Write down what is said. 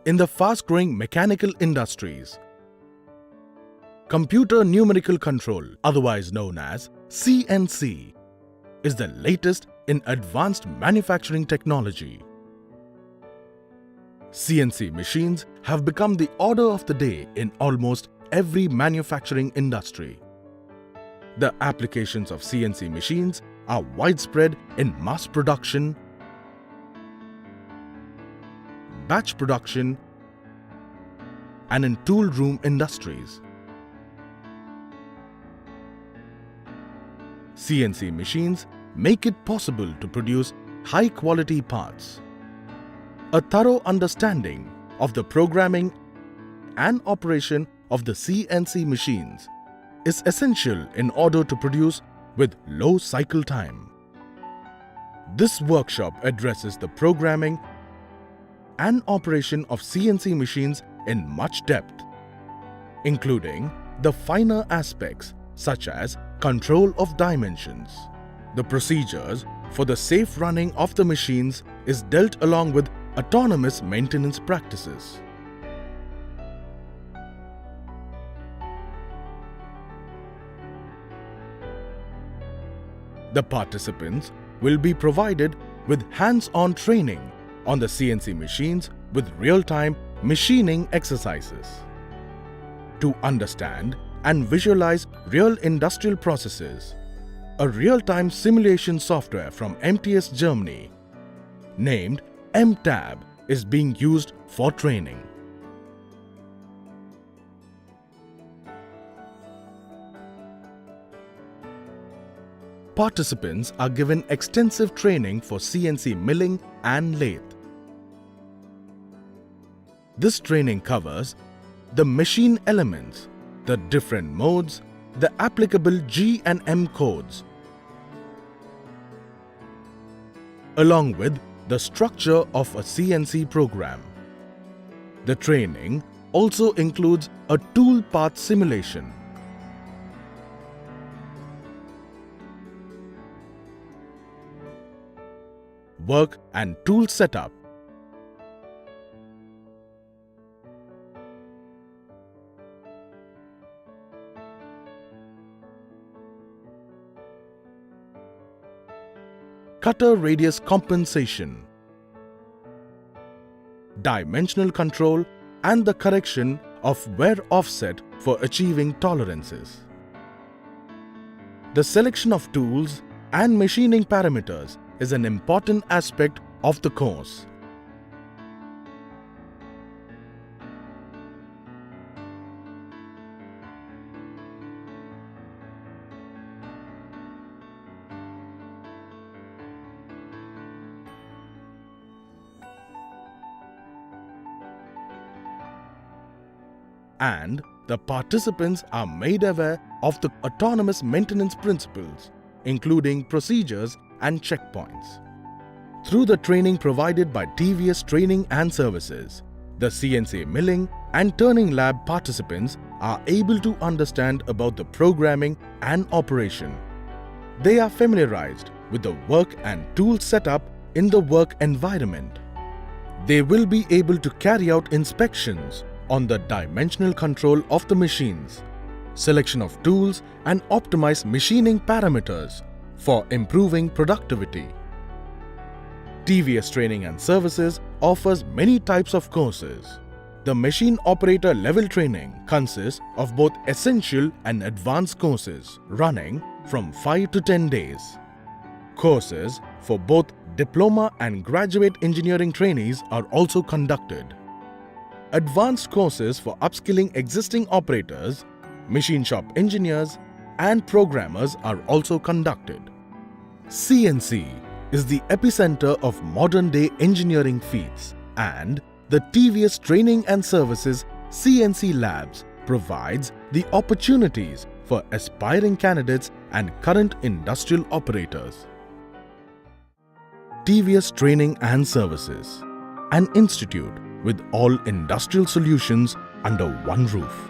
in the fast-growing mechanical industries. Computer Numerical Control, otherwise known as CNC, is the latest in advanced manufacturing technology. CNC machines have become the order of the day in almost every manufacturing industry. The applications of CNC machines are widespread in mass production, batch production, and in tool room industries. CNC machines make it possible to produce high-quality parts. A thorough understanding of the programming and operation of the CNC machines is essential in order to produce with low cycle time. This workshop addresses the programming and operation of CNC machines in much depth, including the finer aspects such as control of dimensions. The procedures for the safe running of the machines is dealt along with autonomous maintenance practices. The participants will be provided with hands-on training on the CNC machines with real-time machining exercises. To understand and visualize real industrial processes, a real-time simulation software from MTS Germany named MTAB is being used for training. Participants are given extensive training for CNC milling and lathe. This training covers the machine elements, the different modes, the applicable G and M codes, along with the structure of a CNC program. The training also includes a tool path simulation. Work and tool setup. Cutter radius compensation, dimensional control, and the correction of wear offset for achieving tolerances. The selection of tools and machining parameters is an important aspect of the course. And the participants are made aware of the autonomous maintenance principles, including procedures and checkpoints. Through the training provided by TVS Training and Services, the CNC milling and turning lab participants are able to understand about the programming and operation. They are familiarized with the work and tool setup in the work environment. They will be able to carry out inspections on the dimensional control of the machines, selection of tools, and optimize machining parameters for improving productivity. TVS Training and Services offers many types of courses. The machine operator level training consists of both essential and advanced courses running from 5 to 10 days. Courses for both diploma and graduate engineering trainees are also conducted. Advanced courses for upskilling existing operators, machine shop engineers, and programmers are also conducted. CNC is the epicenter of modern-day engineering feats, and the TVS Training and Services CNC Labs provides the opportunities for aspiring candidates and current industrial operators. TVS Training and Services, an institute with all industrial solutions under one roof.